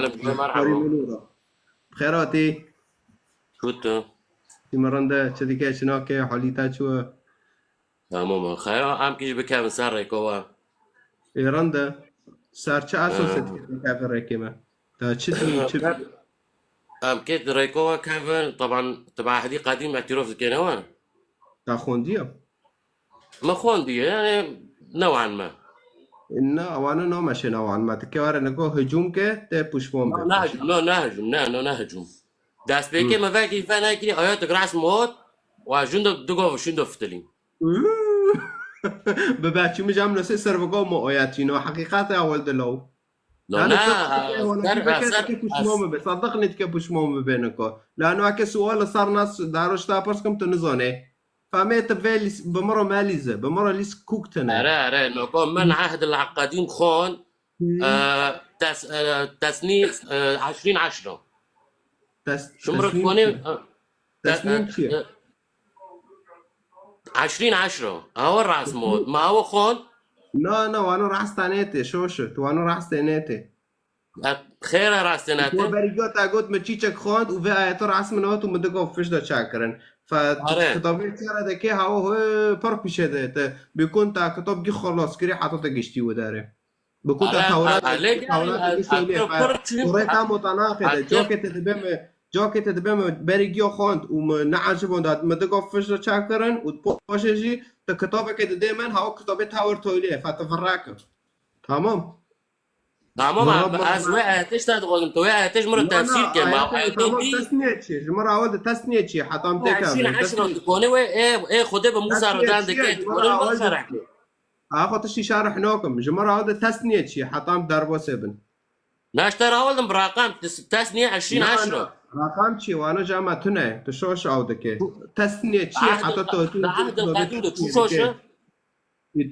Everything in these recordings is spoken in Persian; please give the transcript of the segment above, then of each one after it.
هلا بك مرحبا. بخيراتي شو انت؟ في مرندا شديكي شناكي حاليتا شو تمام خير عم كيش بكام سر كوا. رندا صار چه اساس آه. تكافل ركمه تا چدوي چه عم كيت ريكوا كيفن طبعا تبع حديقة قديم اعتراف الكينوان. تا خونديه ما خوندي يعني نوعا ما. إن أوانا نو ماشي نوعا ما تكوار نكو هجوم كه ته پشمون به پشت نهجم دست بيكي ما فاكي فانا كي آيات راس موت وجند دقوا شند فتلين. بباچی مجام نسی سر بگو مو آیاتی نو حقیقت اول دلو لا لأنه نا وانا كيف كده كيف پشمون به صدقني تك پشمون به نکو لأنه اگه سوال صار ناس داروش تا پرس کم تنزونه فميت بفيلس بمرة ماليزة بمرة ليس كوكتنا ارى نقول من عهد العقادين خون تسنيف 2010 شمرك كوني تسنيم چیه؟ 2010 هو الراس مود ما هو خون نه وانا راس تانيته شوشت وانا راس تانيته خير راس و تناته بريجوت اقول ما تشيك خوند و في آيات راس منوت ومدقوا فيش دا شاكرن فكتابي ترى ده كي هو بربيش ده بيكون تا كتاب جي خلاص كري حاطط جشتي وداره بيكون تا تورات تورات متناقضة جاكي تدبم بريجيو خوند ونعجبون ده مدقوا فيش دا شاكرن وتبوشجي تا كتابك ده دايما هو كتابي تاور تويليه فتفرقه تمام تمام از وقتش تدخل انت وقتش مرة تفسير كما تسنية شيء مرة أول تسنية شيء حتى أم تكمل 2010 تكوني ايه خده بموسى ردان دكيت تكوني ما شرح آخو تشي شارح نوكم جمرة أول تسنية شيء حتى أم دربو سبن ناشترى اول برقم تسنية 2010 رقم شيء وأنا جامعة تناي تشوش أو دكي تسنية شيء حتى عهد القديم تشوشه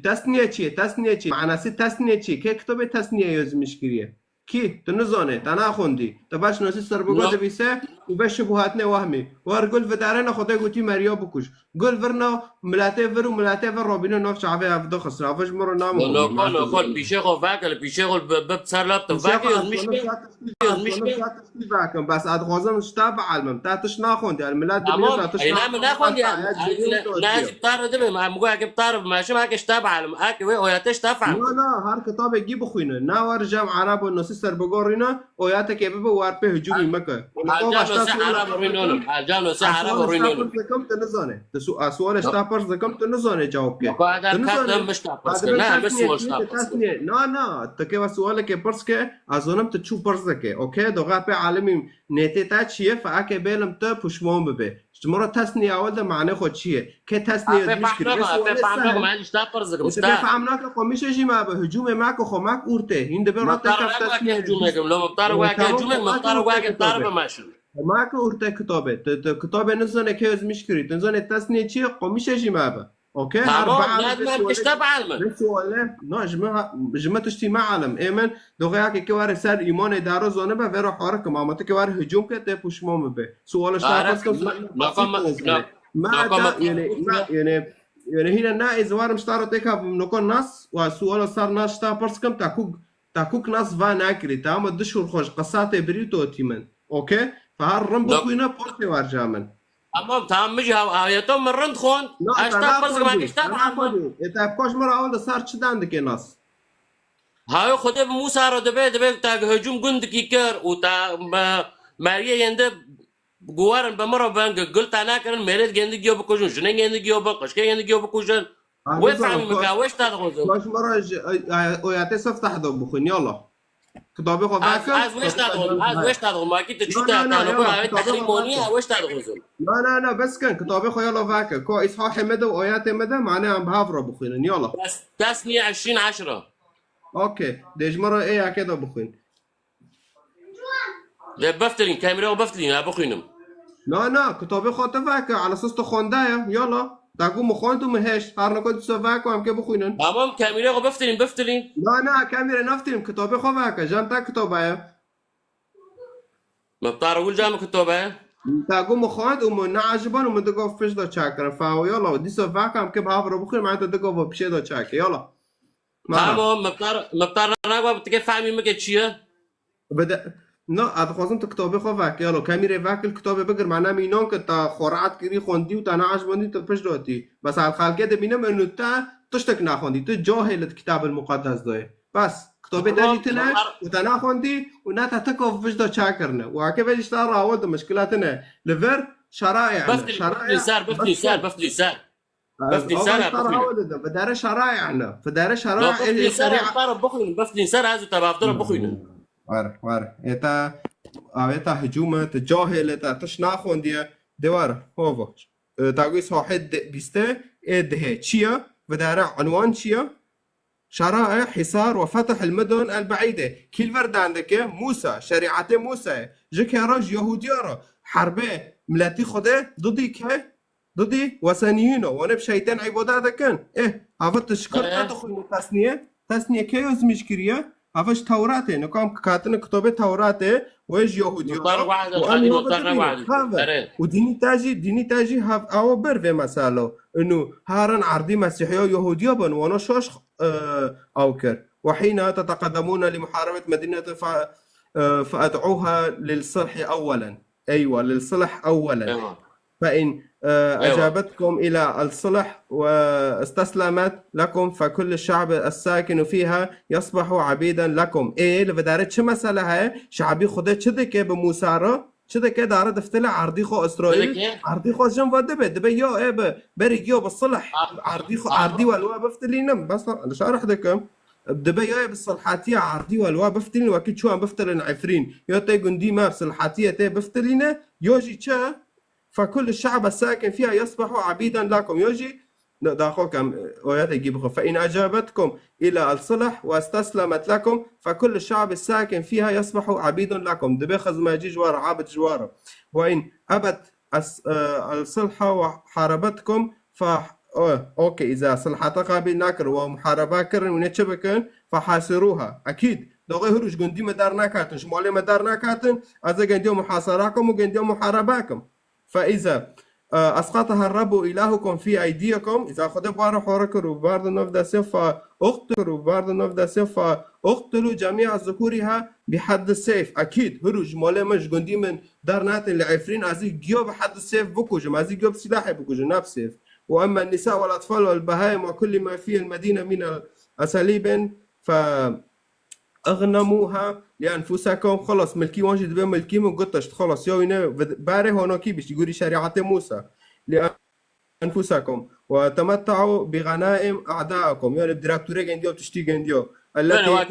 تسنية شيء معناه تسنية شيء كي كتب تسنية يزمش كريه كي تنزونه تنا خوندي تباش نوسي سربگو دویسه و به شبهات نه وهمی وارگل و دارن خدا گوتی مریا بکش گل ورنا ملاته ور و ملاته ور رابینه ناف شعبه افدا خسر افش مرو نام نقول پیشه خو فاکل پیشه خو بب سر لابتوب فاکل يزمش فاكم بس اد غازم شتاب علم تاتش ناخوندي الملاد تاتش ناخوندي لازم تعرف ده ما مقول اجيب تعرف ماشي معك شتاب علم اكي ويا تشتفع لا هر كتاب يجيب خوينا نا ورجم عرب والناس سر بگورینا اویات که به وار په هجومی مکه جانو سه عرب ورینو کم تنزانه سوال اشتا پرس کم تنزانه جواب که نه تکه سوال که پرس که ازونم ته چو پرس که اوکی دوغه په عالمی نته تا چیه فاکه بلم ته پشمون به مرة تسنية أول ده معناه خود چیه که تسنية مشكلة فهمناك قومش يجي ما بهجوم معك وخماك أورته هند بيرات كف تسنية هجومكم لو مبتار واقع هجومك مبتار واقع ضربة ماشي معك أورته كتابة نزانه که از مشكلة نزانه تسنية چیه قومش يجي ما به اوكي لازم تشتاب علم بسؤال لا جماعة تشتي ما علم ايمن دوغياك كوار سر ايمان دارو زونه به ورا حركه ما كوار هجوم كده پشمام به سوالش تاخذ ما يعني هنا نائز وارم اشترطك نكون ناس وسؤال صار ناس تا برسكم تاكوك ناس فان اكري تام دشور خوش قصات بريتو تيمن اوكي فهالرم بكوينا بورتي وارجامن تمام مجي آياتهم من رند خون اشتاق برزق ما اشتاق عمد انت كوش مرة اول صار چدان دكي ناس هاي خده بموسى رو دبي تا هجوم گند كيكر و تا ماريا ينده گوارن بمرة بانگ قلت انا كرن ميرد گند گيو بكوشن شنن گند گيو بقش كي گند گيو بكوشن وفهم مكاوش تا غوزو كوش مرة اوياتي سفتح دو بخون يلا كتابي خو فاكر از وش تدخل ما كنت تشوف تقريبونية وش تدخل لا بس كان كتابي خو يلا فاكر كو إصحاح مدى وآيات مدى معناها بهافرة بخوين يلا بس تسنية 2010 اوكي ديج مرة ايه كده بخوين بفترين كاميرا وبفترين بخوينم لا كتابي خو تفاكر على اساس تخوندايا يلا تاكو مخوندو مهش هارنا كنت سوفاكو هم كي بخوينن تمام كاميرا وبفترين لا كاميرا نفترين كتابي خو فاكر جانتا كتابايا ما بتعرفوا جامع كتابه تاكو مخوند ومن عجبان ومن دقو فيش دا تشاكر فاو يلا ودي سوفاكو هم كي بهافرة بخوين معناتها دقو بشي دا تشاكر يلا تمام ما بتعرف ناقوا بتكيف فاهمين مكة شيء نا ادخوازم تو کتابه خو وکیلو کمیره وکیل کتابه بگر معنا مینون که تا خورعت کری خوندی و تا نعش بندی تو پش داتی بس الخلقه ده بینم انو تا تشتک نخوندی تو جاهلت کتاب المقدس دای بس کتابه داری تنه و تا نخوندی و نه تا تکو پش دا چا کرنه و اکه ویش تا راول ده مشکلات نه لور شرائع بفتني سار فدار شرائعنا فدار شرائع بفتني سار طرف بخوين بفتني سار هذا تبع طرف بخوين وار eta هجومه تجاهل تا تشنا خونديه دوار هو تاقيس واحد بيسته ده چيه ودار عنوان چيه شرائع حصار وفتح المدن البعيدة كل ورد عندك موسى شريعة موسى جكراج يهوديارا حربه ملاتي خده ضدي وثنيينه وانا بشيطان عبادة كان هفت تشكر تدخل تسنية كيوز مشكرية هفش توراته نقام كاتن كتابة توراته ويش يهوديارا وديني تاجي هف او برفي مسألة انه هارن عرضي مسيحية يهودية بن وانا شاش اوكر وحين تتقدمون لمحاربة مدينة فادعوها للصلح اولا ايوه للصلح اولا فإن أجابتكم إلى الصلح واستسلمت لكم فكل الشعب الساكن فيها يصبح عبيدا لكم لفدارت چه مسئله هاي شعبي خده چده که به موسی را چده که داره دفتله عرضی خو اسرائیل عرضی خو جن واده به یا بری یا بالصلح عرضی والوا بفتلينم بس شارح دكم دبي يا بالصلحاتية عرضي والوا بفتلين وكيد شو عم بفتلن عفرين يا تي جندي ما بصلحاتية تي بفتلينه يوجي چه فكل الشعب الساكن فيها يصبح عبيدا لكم يجي داخلكم آيات يجيبكم فإن أجابتكم إلى الصلح واستسلمت لكم فكل الشعب الساكن فيها يصبح عبيد لكم دبيخز ما يجي جوار عابد جواره وإن أبت الصلح وحاربتكم أوكي إذا صلحتك قابل ناكر ومحاربة كرن ونتشبكن فحاصروها أكيد داغي هروش جندي مدار ناكاتن شمالي مدار ناكاتن أذا جنديو محاصراكم وجنديو محارباكم فإذا أسقطها الرب إلهكم في أيديكم إذا خد بارو حركر وبارد نفدا سفا اقتلوا جميع ذكورها بحد السيف أكيد هروج ماله مش جندي من دار ناتن لعفرين أزي جيو بحد السيف بكوجم أزي جيو بسلاح بكوجم نفس سيف وأما النساء والأطفال والبهائم وكل ما في المدينة من أساليب أغنموها لأنفسكم خلاص ملكي واجد بين ملكي من قطشت خلاص يوينه باره هناكي بيش يقولي شريعة موسى لأنفسكم وتمتعوا بغنائم أعدائكم يعني الديركتوري جنديو بتشتي جنديو التي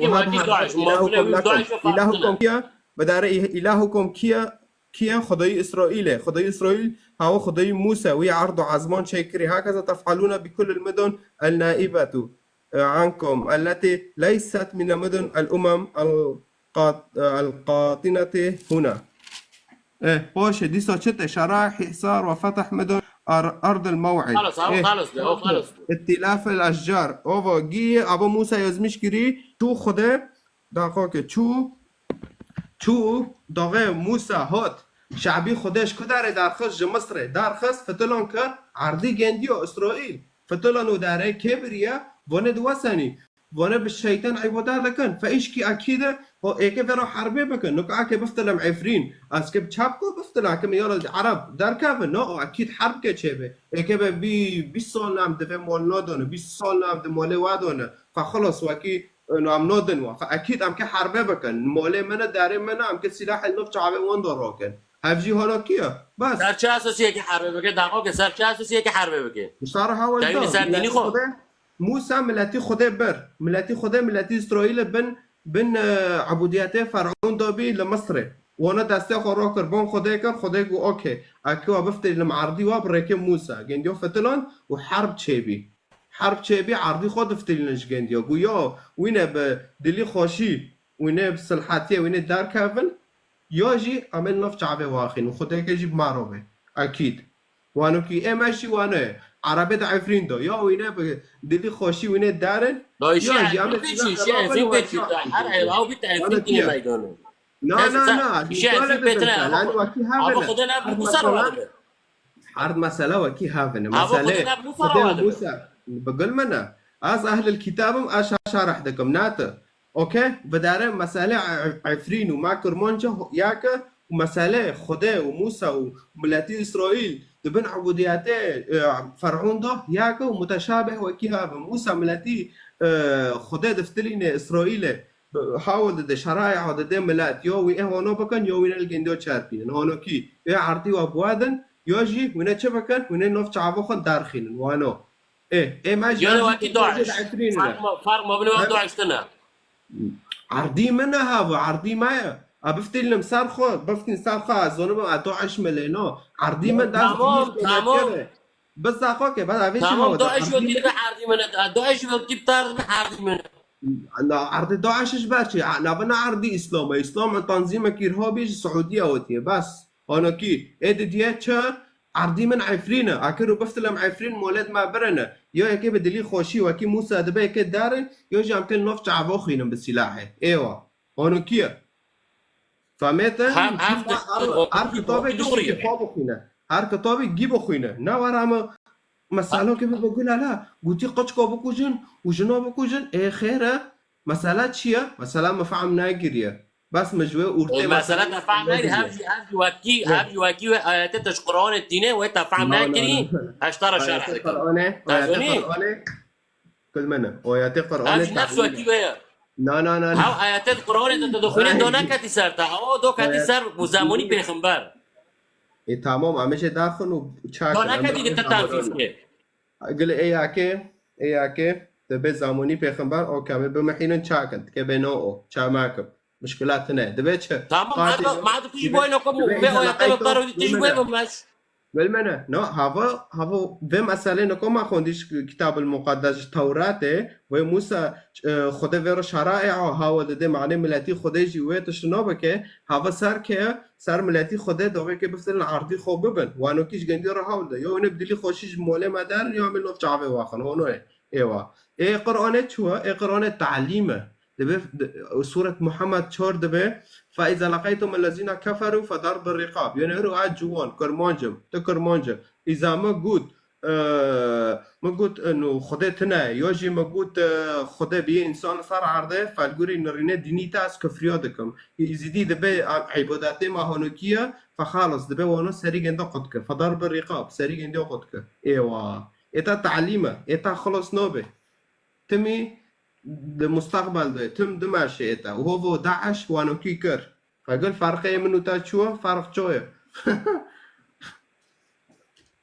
إلهكم كيا بدار إلهكم كيا خدای إسرائيل هو خدای موسى ويعرض عزمان شكري هكذا تفعلون بكل المدن النائبة عنكم التي ليست من مدن الأمم القاطنة هنا باشه دي ساچت شرائع حصار وفتح مدن أرض الموعد خلص ائتلاف الأشجار اوه گی ابو موسى یزمیش گیری تو خوده دقیقه چو داغه موسى هات شعبی خودش کداره درخص مصر درخص فتلان که عرضی گندی اسرائیل فتلانو داره کبریه وانه دوسني وانا بالشيطان عبادة لكن فايش كي اكيد هو ايكي فرو حربي بكن نقع كي بفتلم عفرين اسكب تشابكو بفتلم كم يلا عرب دار كافن نو اكيد حرب كي تشبه ايكي بي 20 سال نام دفع مول نادونه 20 سال نام دفع مول وادونه فخلص وكي نام نادن فاكيد ام كي حربي بكن مول من داري من ام كي سلاح النفط عبي وان دراكن هفجي هلا كيا بس سر چه اساسیه که حربه بکن دقیقا سر چه اساسیه که حربه بکن بصراحة هو ده موسى ملاتي خده بر ملاتي إسرائيل بن عبوديته فرعون دابي لمصر وانا دسته خورا كربان خده قو اوكي اكو بفتري لمعرضي وابريك موسى جنديو فتلان وحرب تشيبي عرضي خود فتري نش جنديو قو يا وينه بدلي خوشي وينه بصلحاتيه وينه دار كافل ياجي عمل نفط عبي واخين وخده يجيب معروبه اكيد وانو كي ماشي وانا عربيت عفرين دو يا وينه دلي خوشي وينه دارن لا شيء في بيت او بيت عفرين ميدانه لا شيء في بيت ابو خدنا بمصر عرض مسألة وكي هافن مسألة موسى بقول منا أهل الكتاب شرح دكم ناتا اوكي بداره مساله عفرين وما كرمانجا ياك ومساله خدا وموسى وملاتي اسرائيل دبن عبودياته فرعون ده ياك ومتشابه وكيها موسى ملاتي خدا دفتلين اسرائيل حاول ده شرائع ده ملات يوي هونو بكن يوي الجندو تشاربين هونو كي يا عرتي وابوادن يوجي وين تشبكن وين نوف تعبخن دارخين وانو ايه ما يلا وقت داعش فرق ما بين داعش تنا عردي منها هذا عردي معايا بفتي المسار خو بفتي مسار خو زونه ما داعش ملينا عردي من تمام بس اخوك بس عارفين تمام داعش وقت عردي من داعش وقت بتار عردي من لا عرض داعش ايش باشي انا بنا عرضي اسلام تنظيم ارهابي سعوديه اوتي بس انا كي اديتشا عرضي من عفرينا اكرو بفتلم عفرين مولد ما برنا يا كي بدلي خوشي وكي موسى دبي كي دارن يجي عم كل نفط عبوخينا بالسلاح ايوه انا كي فهمت عارف كتابي دغري هر كتابي جيبو خوينا نا ورا مسألة كيف بقول لا قلتي قطكو بكوجن وجنو بكوجن ايه خيره مسألة تشيا مسألة مفعم ناجريا بس مجوي ورتي مسألة مفعم ناجري هابجي واكي آيات تشقرون التينة ويتفعم ناجري اشترى شرح قرآنه كل منا آيات قرآنه هابجي نفس واكي بيا لا هاو آيات القرآن تدخلين دونا كتسار تاو دو كتسار وزاموني بيخنبار تمام همشه داخل و چاک دونا کتی که تنفیذ که قل اياكي دبي زاموني پیغمبر او كامل بمحينن چاكن که بنو چا ماكم مشكلاتنا دبيتش تمام ما عاد تيجي بوينكم وبيعوا يطلبوا تيجي بوينكم ماشي بالمنى نو هذا به مسئله نکم خوندیش کتاب المقدس توراته و موسی خدا ور شرائع ها ده معنی ملتی خدا جویت شنو که هذا سر ملتی خدا دوغه که بفتن عرضی خوب ببن و انو کیش گندی را حول ده یا نبدلی خوشیش موله مدار یا عمل نف جعبه واخن هونو ايوا ايه قرآن شو ايه قرآن تعليمه دبه سورة محمد 4 دبه فإذا لقيتم الذين كفروا فضرب الرقاب يعني رؤى جوان كرمانجم إذا ما قلت إنه خدتنا يجي ما قلت خدا بيه إنسان صار عرضه فالقولي نرينا ديني تاس كفريادكم يزيدي دبه عباداتي ما هونكية فخالص دبه وانا سريق عنده قدك فضرب الرقاب سريق عنده قدك ايوا اتا تعليمه اتا خلص نوبه تمي المستقبل ده تم دماشي اتا وهو داعش وانو كيكر فقال فرقه منو تا شو فرق شويه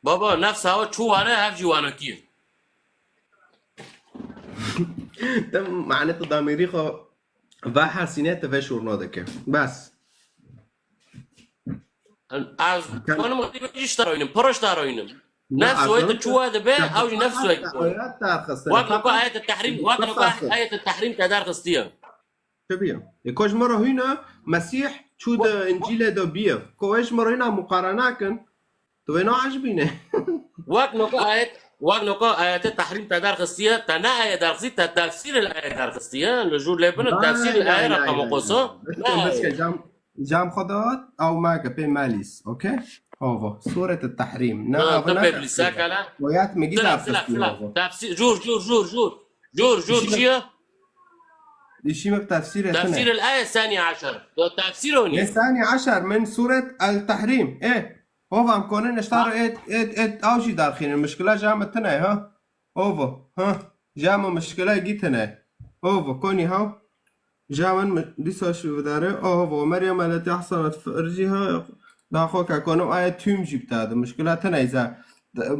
بابا نفس هوا شو انا هفجي وانا كيف تم معناته ضميري خو و حسینه و شورنادکه بس از انا ما بديش تراينم بروش تراينم نفس وقت شو هذا بقى او نفس وقت وقت آية التحريم كدار خستيا شبيه كوش مرة هنا مسيح شو ده انجيل ده بيه كوش مرة هنا مقارنة كن تو هنا عجبينه وقت نقا آيات التحريم كدار خستيا تنا آية دار خستيا تفسير الآية دار خستيا لجور لبنان تفسير الآية رقم قصة بس جام خدات او ماك بي ماليس اوكي هو سورة التحريم ويات مجيدة تفسير جور شيا شيء بتفسير تفسير الآية الثانية عشر تفسيروني الثانية عشر من سورة التحريم ايه هو عم كونن اشتار ات اوشي دارخين المشكلة جامتنا ها هو ها جام مشكلة جيتنا هو كوني ها جامن لسه شو داره هو مريم التي احصنت فرجها داخوك كونو آية توم جبت هذا مشكلتنا إذا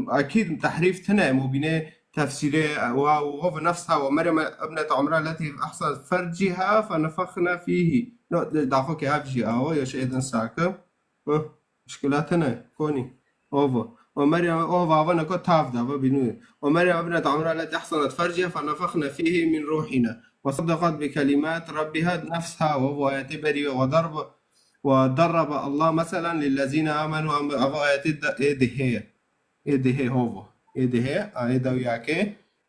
أكيد تحريف تنا مبينة تفسيره وهو نفسها ومريم ابنة عمرها التي أحصنت فرجها فنفخنا فيه داخوك هافجي أهو يا شيء ساكم مشكلتنا كوني هو ومريم هو نكو تاف ده بينو ومريم ابنة عمرها التي أحصنت فرجها فنفخنا فيه من روحنا وصدقت بكلمات ربها نفسها وهو يعتبر وضرب الله مثلا للذين آمنوا أبو آيات إيه هو إيه وياك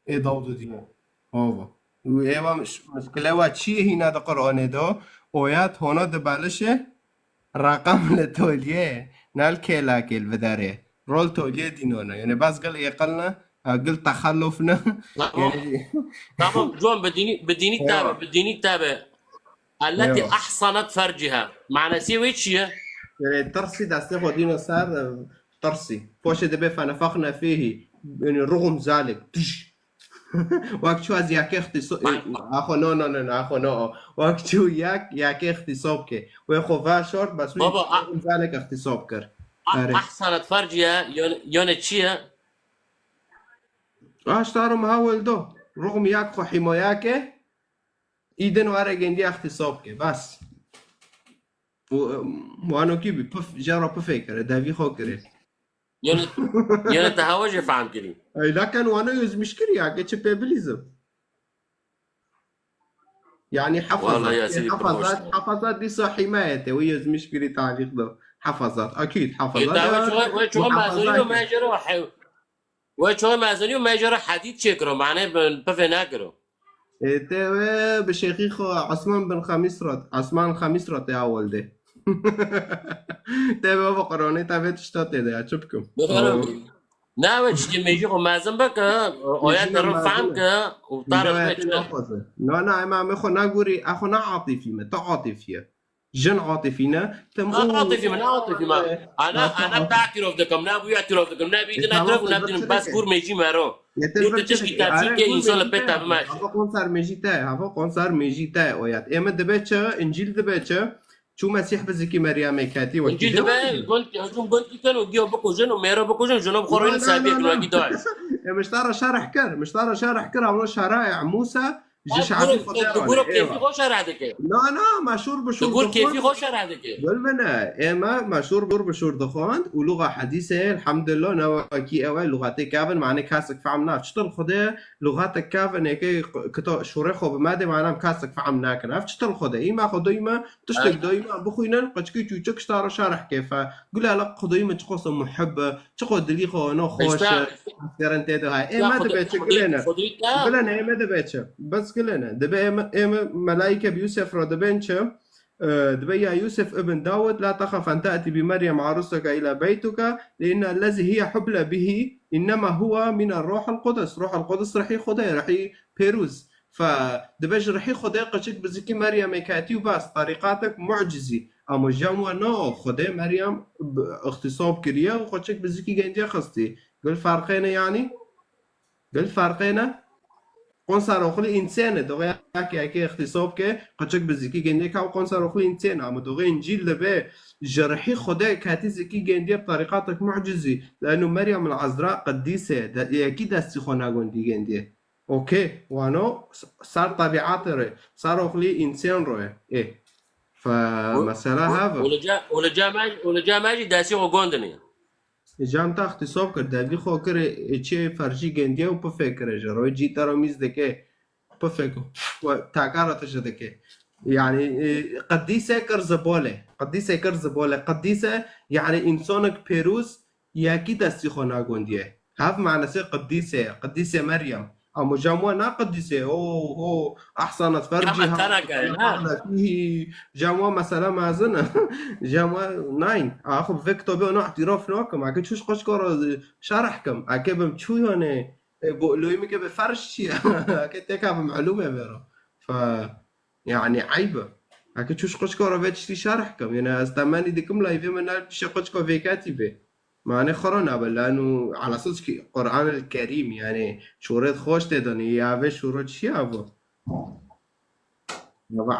إيه داود ديو هو وإيه مشكلة وشي هنا ده قرآن ده آيات هنا ده بالشه رقم لتوليه نال كلا كل بداره رول توليه دينونا يعني بس قال يقلنا قلت تخلفنا تمام يعني. تمام جون بديني تابع ايوه بديني تابع التي ايوه احصنت فرجها معنى سي ويتشيا يعني ترسي دستي خودينا صار ترسي فوش دبي فنفخنا فيه يعني رغم ذلك وقت شو از یک اختصاب اخو نه اخو نه وقت شو یک اختصاب که و خو شورت بس روی بابا رغم ذلك اختصاب کرد آره احصنت فرجها يون تشيا اشتارو محاول دو رغم یک خو حمایه که ایدن واره گندی اختصاب که بس وانو کی بی پف جارا پفکره دوی خو کره يون تهاوج فهم كري ای لكن وانا يوز مشكلة يا كتش بيبليزم يعني والله حفظت يا سيدي حفظت حفظت دي صح حمايته ويوز مشكلة تعليق ده حفظت اكيد حفظت وشو مازونيو ما يجرو وشو مازونيو ما يجرو حديد شكرو معناه بفناكرو توا بشيخيخو عثمان بن خميسرت عثمان خميسرت يا اول ده توا بقراني توا تشتات ده اشوفكم نعم تشتي ميجيخو مازن بك آيات فهم كا وتعرف لا لا ما اخو ناغوري اخو نا عاطفي ما تعاطفيه جن عاطفينا عاطفي من عاطفي ما انا بعترف دكم نابو يعترف دكم نابي اذا نعترف ونبدي بس كور ميجي مارو انت تشكي تابشي كي انسان لبيت بماش هذا قنصر ميجيتا هذا قنصر ميجيتا ويات اما دبيتشا انجيل دبيتشا شو مسيح بزكي مريم كاتي انجيل دبي قلت هجوم قلت كانوا جيو بكو جن وميرو بكو جن جنوب خورين سابيك نواجي داعي مش ترى شرح كر مش ترى شرح كر عملوا شرائع موسى جيش عادي تقول كيف خوش هذاك لا لا مشهور بشور تقول كيف خوش هذاك بالمنا اما مشهور بشور دخان ولغه حديثه الحمد لله نواكي اول لغات كافن معنى كاسك فهمنا تشتغل خده لغات كافن هيك كتو شورخو بماده معنى كاسك فهمنا كنا تشتغل خده اما خديما تشتغل دايما بخوينا قشكي تشك شتار شرح كيف قول لا خديما تقص محبه تقول دلي خو انا خوش انت هاي اما دبيتش كلنا اما دبيتش بس كلنا دبي اما ملائكه بيوسف رو دبنش دبي يا يوسف ابن داود لا تخف أن تأتي بمريم عروسك إلى بيتك لأن الذي هي حبلى به إنما هو من الروح القدس روح القدس رح يخدها رح بيروز فدبج رح يخدها قشك بزكي مريم كاتي وبس طريقاتك معجزة أما جمع نو خدها مريم اغتصاب كريا وقشك بزكي جندي خستي قل فرقين يعني قل فرقين قنصر أخلي إنسان دوغي هكي اختصاب که قچک بزیکی گندی که قنصر أخلي إنسان اما دوغي إنجيل لبه جرحي خدا كاتي زكي جندي بطريقاتك معجزة لأنه مريم العذراء قديسة أكيد استخونا جندي جندي أوكي وانو صار طبيعات روي صار أخلي إنسان روي إيه فمسألة هذا ولجا ماجي داسي وغوندني جامتا اختصاب کرد دوی خو کره چه فرجی گندیه و پفکره جروی جیتا رو میز دکه پفکو و تاکارتش دکه يعني قديسة كرزبولة قديسة كرزبولة قديسة يعني إنسانك بيروز ياكي دستي خونا قنديه هاف معنى سي قديسة مريم أما جاموا نا قديسة أوه أحسنت فرجها فيه جاموا مثلا ما زنا جاموا ناين أخو فيكتو بيو اعتراف ناكم أكيد شوش قشكر شرحكم أكيد شو يعني بقولوا يمكن بفرش أكيد تكاب معلومة برا ف يعني عيبة أكيد شوش قشكر بيتشتي شرحكم يعني استماني ديكم لايفي من الشي قشكر في كاتبه معنى خرنا لأنه على أساس القرآن الكريم يعني شورت خوش تدني يا شورت شيابه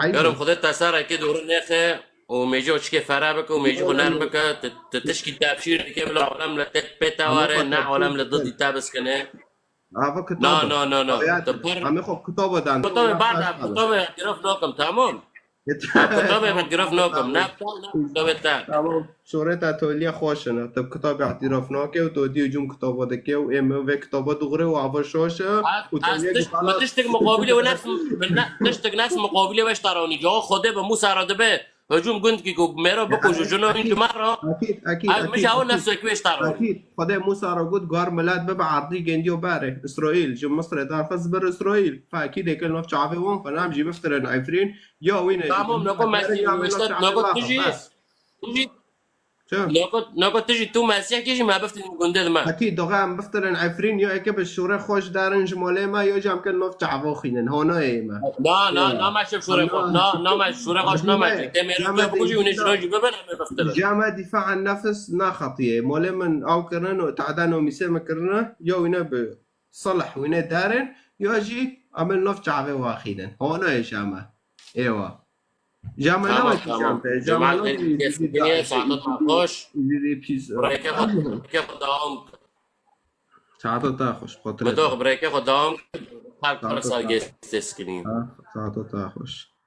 يارم خدت تسارة كده ورنيخه وميجو تشكي فرابك وميجو نرمك تشكي تابشير كيف العالم لتبتا وارن عالم لضد تابس كنه هذا كتابة لا عم ياخذ كتابة دان كتابة بعد كتابة اعتراف نوكم تمام كتابة اعتراف نوكم كتابة تمام شورت تولي خوشنا طب كتابة اعتراف نوكه وتودي جم كتابة دكه وإما في كتابة دغري وعفشوشه تشتق مقابلة ونفس تشتق نفس مقابلة باش تروني جا خده بموسى رده هجوم قلت كيكو ميرا بكو جوجونا انت مرة اكيد مش هقول نفسه كويش ترى اكيد خدي موسى رجود قار ميلاد بابا عرضي جندي وباره اسرائيل جو مصر دار فزبر اسرائيل فاكيد هيك نفس عافيهم فنام جي بفتر عفرين يا وين تمام نقول ما نقول تجي شو ناكو تجي تو مسيح كيجي ما بفتن قندل ما اكيد دوغا بفترن عفرين يو اكب الشورى خوش دارن جمالي ما يو جام كن نوف تعبو خينن هونا ايما نا ما شوف شوري خوش نا ما شوري خوش نا ما تمر بكوجي ونشرو جو قبل ما بفتن جامع دفاع عن النفس نا خطيه مولي من او كرن وتعدان ومسيما كرنا يو وينا بصلح وينا دارن يوجي عمل نوف تعبو واخينن هونا يا جامع ايوه جامع تمام نوت تمام جامع جماعة الدنيا ساعتها خوش بريكة خد دوام ساعتها تاخش بدوخ بريكة خد دوام خلق فرصة جيست سكرين ساعتها تاخش